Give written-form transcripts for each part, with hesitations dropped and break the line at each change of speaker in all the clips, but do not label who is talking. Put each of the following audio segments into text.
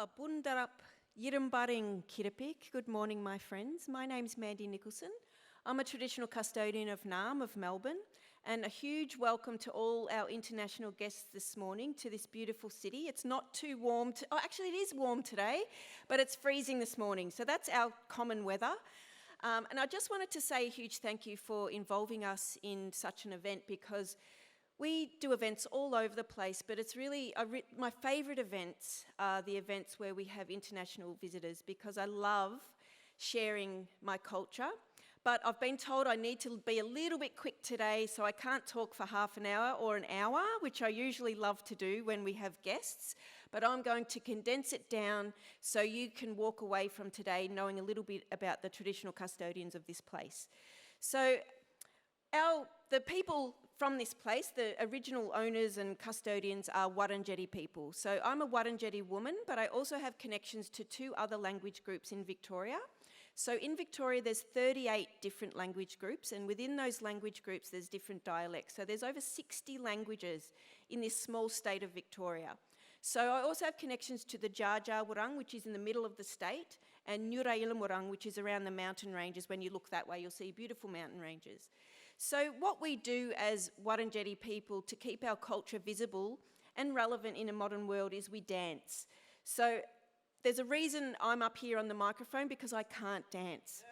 Bundarap Yirambaring Kirapik. Good morning, my friends. My name's Mandy Nicholson. I'm a traditional custodian of Narrm of Melbourne, and a huge welcome to all our international guests this morning to this beautiful city. It's not too warm. Actually, it is warm today, but it's freezing this morning. So that's our common weather. And I just wanted to say a huge thank you for involving us in such an event, because we do events all over the place, but it's really, my favourite events are the events where we have international visitors, because I love sharing my culture. But I've been told I need to be a little bit quick today, so I can't talk for half an hour or an hour, which I usually love to do when we have guests. But I'm going to condense it down so you can walk away from today knowing a little bit about the traditional custodians of this place. So the people from this place, the original owners and custodians, are Wurundjeri people. So I'm a Wurundjeri woman, but I also have connections to 2 other language groups in Victoria. So in Victoria, there's 38 different language groups, and within those language groups, there's different dialects. So there's over 60 languages in this small state of Victoria. So I also have connections to the Djirri, which is in the middle of the state, and Narrm, which is around the mountain ranges. When you look that way, you'll see beautiful mountain ranges. So what we do as Wurundjeri people to keep our culture visible and relevant in a modern world is we dance. So there's a reason I'm up here on the microphone, because I can't dance.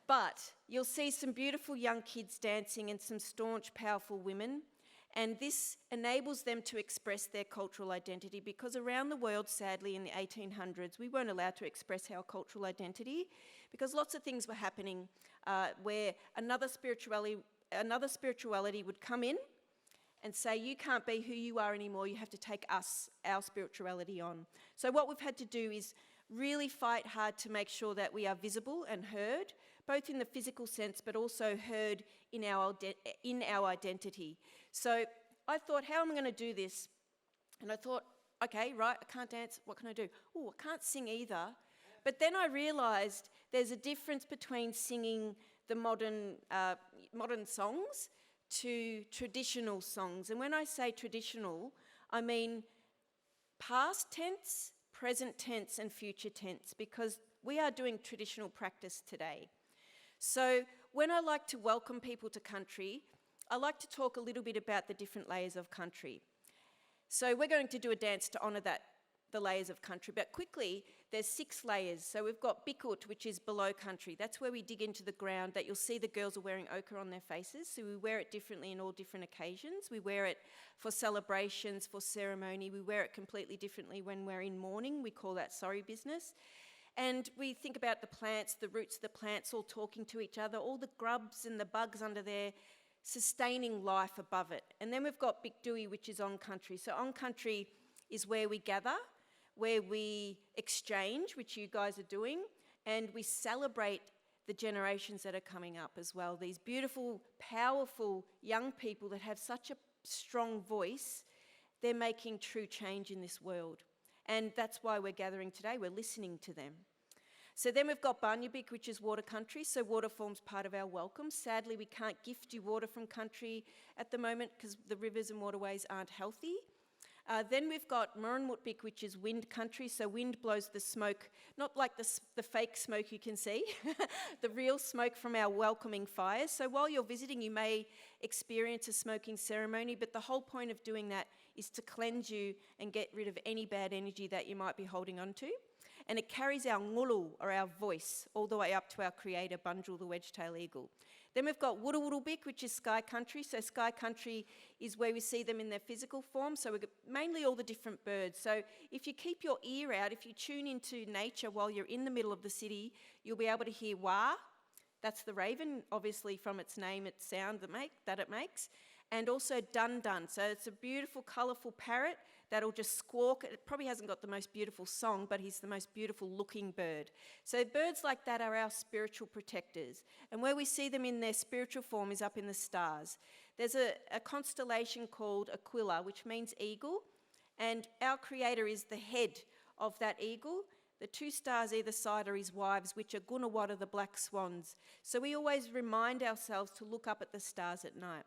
But you'll see some beautiful young kids dancing and some staunch, powerful women. And this enables them to express their cultural identity, because around the world, sadly, in the 1800s, we weren't allowed to express our cultural identity, because lots of things were happening where another spirituality would come in and say, you can't be who you are anymore, you have to take our spirituality on. So what we've had to do is really fight hard to make sure that we are visible and heard, both in the physical sense, but also heard in our identity. So I thought, how am I going to do this? And I thought, okay, right, I can't dance, what can I do? Oh, I can't sing either. But then I realised there's a difference between singing the modern songs to traditional songs. And when I say traditional, I mean past tense, present tense and future tense, because we are doing traditional practice today. So when I like to welcome people to country, I like to talk a little bit about the different layers of country. So we're going to do a dance to honour the layers of country, but quickly, there's 6 layers. So we've got Bikut, which is below country. That's where we dig into the ground, that you'll see the girls are wearing ochre on their faces. So we wear it differently in all different occasions. We wear it for celebrations, for ceremony. We wear it completely differently when we're in mourning. We call that sorry business. And we think about the plants, the roots of the plants all talking to each other, all the grubs and the bugs under there, sustaining life above it. And then we've got Bikdui, which is on country. So on country is where we gather, where we exchange, which you guys are doing, and we celebrate the generations that are coming up as well. These beautiful, powerful young people that have such a strong voice, they're making true change in this world. And that's why we're gathering today, we're listening to them. So then we've got Banyabik, which is water country, so water forms part of our welcome. Sadly, we can't gift you water from country at the moment because the rivers and waterways aren't healthy. Then we've got Murrnmutbik, which is wind country, so wind blows the smoke, not like the fake smoke you can see, the real smoke from our welcoming fires. So while you're visiting, you may experience a smoking ceremony, but the whole point of doing that is to cleanse you and get rid of any bad energy that you might be holding on to. And it carries our ngulu, or our voice, all the way up to our creator, Bunjil, the wedge-tailed eagle. Then we've got Wurundjeri, which is sky country. So sky country is where we see them in their physical form. So we've got mainly all the different birds. So if you keep your ear out, if you tune into nature while you're in the middle of the city, you'll be able to hear wah. That's the raven, obviously from its name, its sound that it makes. And also dun dun. So it's a beautiful, colourful parrot that'll just squawk. It probably hasn't got the most beautiful song, but he's the most beautiful looking bird. So birds like that are our spiritual protectors. And where we see them in their spiritual form is up in the stars. There's a constellation called Aquila, which means eagle. And our creator is the head of that eagle. The 2 stars either side are his wives, which are Gunawada, the black swans. So we always remind ourselves to look up at the stars at night.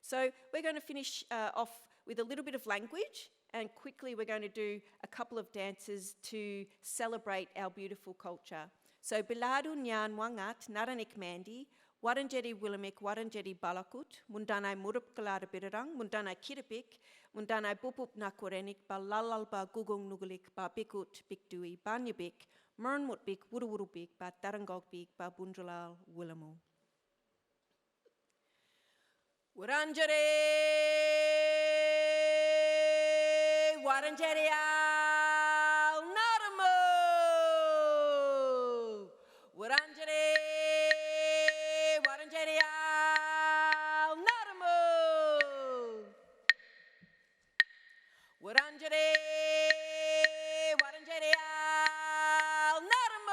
So we're going to finish off with a little bit of language, and quickly we're going to do a couple of dances to celebrate our beautiful culture. So Biladu Nyan Wangat, Naranik Mandi, Wurundjeri Willamik, Wurundjeri Balakut, Mundanai Murup Kalada Birarang, Mundanai Kiripik, Mundanai Bupup Nakurenik, Balalal Ba Gugung Nugulik, Ba Bikut, Bikdui, Banyabik, Murnmutbik, Wururubik, Ba Tarangogbik, Ba Bunjalal, Willamu. Wurundjeri, Wurundjeri al Narrm, Wurundjeri, Wurundjeri al Narrm, Wurundjeri, Wurundjeri al Narrm,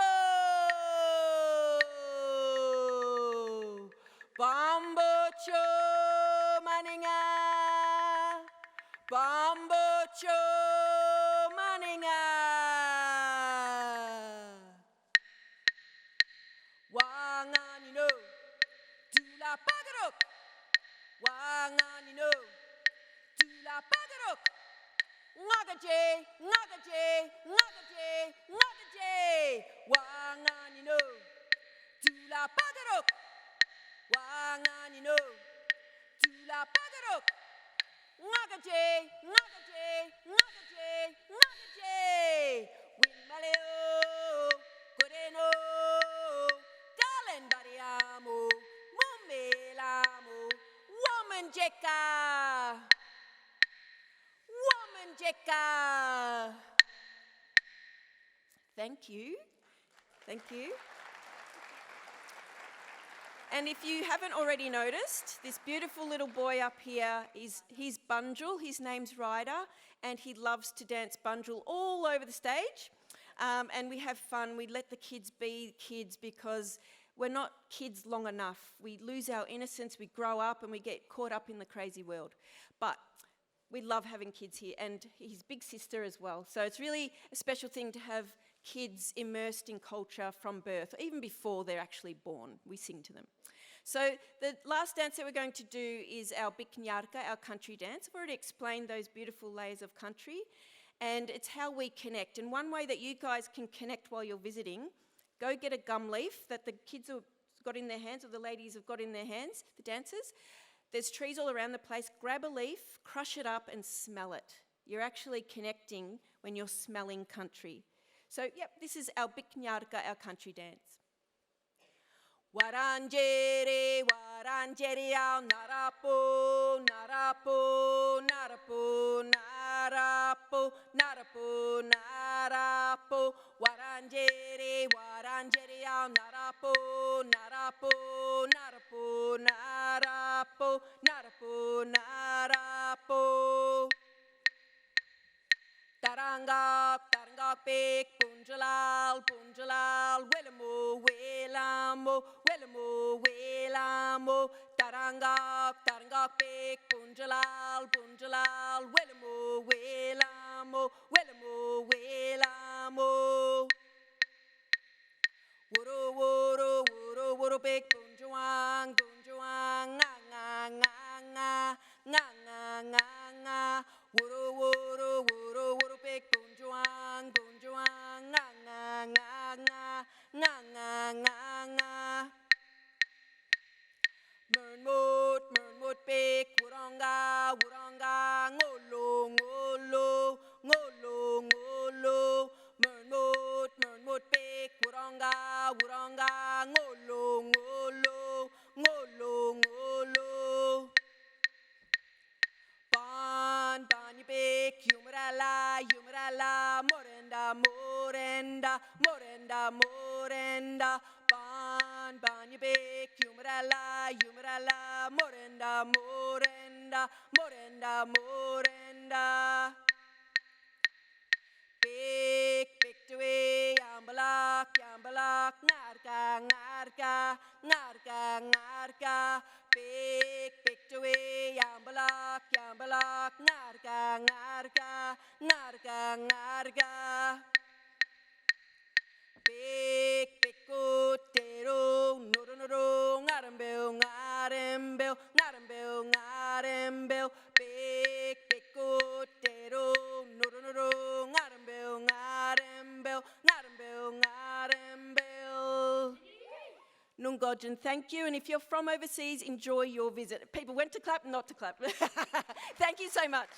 Bambocho Maninga, Bambocho Maninga, Wanganino, Tula Pagarok, Wanganino, Tula Pagarok, Ngagaje, Ngagaje, Ngagaje, Ngagaje, Wanganino, Tula Pagarok, Wanganino, Tula Pagarok, Ngagaje, Ngagaje, Ngagaje, Ngagaje, Winmaleo, Coreno, Dalen Bariamo, Mumelamo, Woman Jeka, Woman Jeka. Thank you. Thank you. And if you haven't already noticed, this beautiful little boy up here he's Bunjil, his name's Ryder, and he loves to dance Bunjil all over the stage. And we have fun, we let the kids be kids because we're not kids long enough. We lose our innocence, we grow up and we get caught up in the crazy world. But we love having kids here, and his big sister as well. So it's really a special thing to have kids immersed in culture from birth, even before they're actually born. We sing to them. So the last dance that we're going to do is our Biknyarka, our country dance. I've already explained those beautiful layers of country, and it's how we connect. And one way that you guys can connect while you're visiting, go get a gum leaf that the kids have got in their hands, or the ladies have got in their hands, the dancers. There's trees all around the place. Grab a leaf, crush it up and smell it. You're actually connecting when you're smelling country. So, yep, this is our Biknyarka, our country dance. Wurundjeri, Wurundjeri al Narapo, Narapo, Narapo, Narapo, Narapo, Narapo, Wurundjeri, Wurundjeri al Narapo, Narapo, Narapo, Narapo, Narapo, Narapo. Tarangak, Tarangak, Big, Bunjalal, Bunjalal, Willamo, Willamo, Willamo, Willamo, Tarangak, Tarangak, Big, Bunjalal, Bunjalal, Willamo, Willamo, Willamo, Willamo. Wuru, wuru, wuru, wuru, Big, Bunjuang, Bunjuang, nga, nga, nga, nga, nga, nga, nga, nga. Wuru, wuru, wuru, wuru, Big Bunjuang, Bunjuang, nga, nga, nga, nga, nga, nga, nga, nga. Murnmut, Big Wuranga, Wuranga, ngolo, ngolo, ngolo, ngolo. Murnmut, Big Wuranga, Wuranga, ngolo, ngolo, ngolo, ngolo. Big Yumarala, Yumarala, Morenda, Morenda, Morenda, Morenda. Ban, you big Yumarala, Yumarala, Morenda, Morenda, Morenda, Morenda. Big victory, Yambalak, Yambalak, Narka, Narka, Narka, Narka. Big victory, Yambalak, Yambalak, Narka, Narka, Narka, Narka. Big Kutero, Noro, Noro, Narambel, Narambel, Narambel, Narambel. Big Kutero, Nungodjan, thank you. And if you're from overseas, enjoy your visit. People went to clap, not to clap. Thank you so much.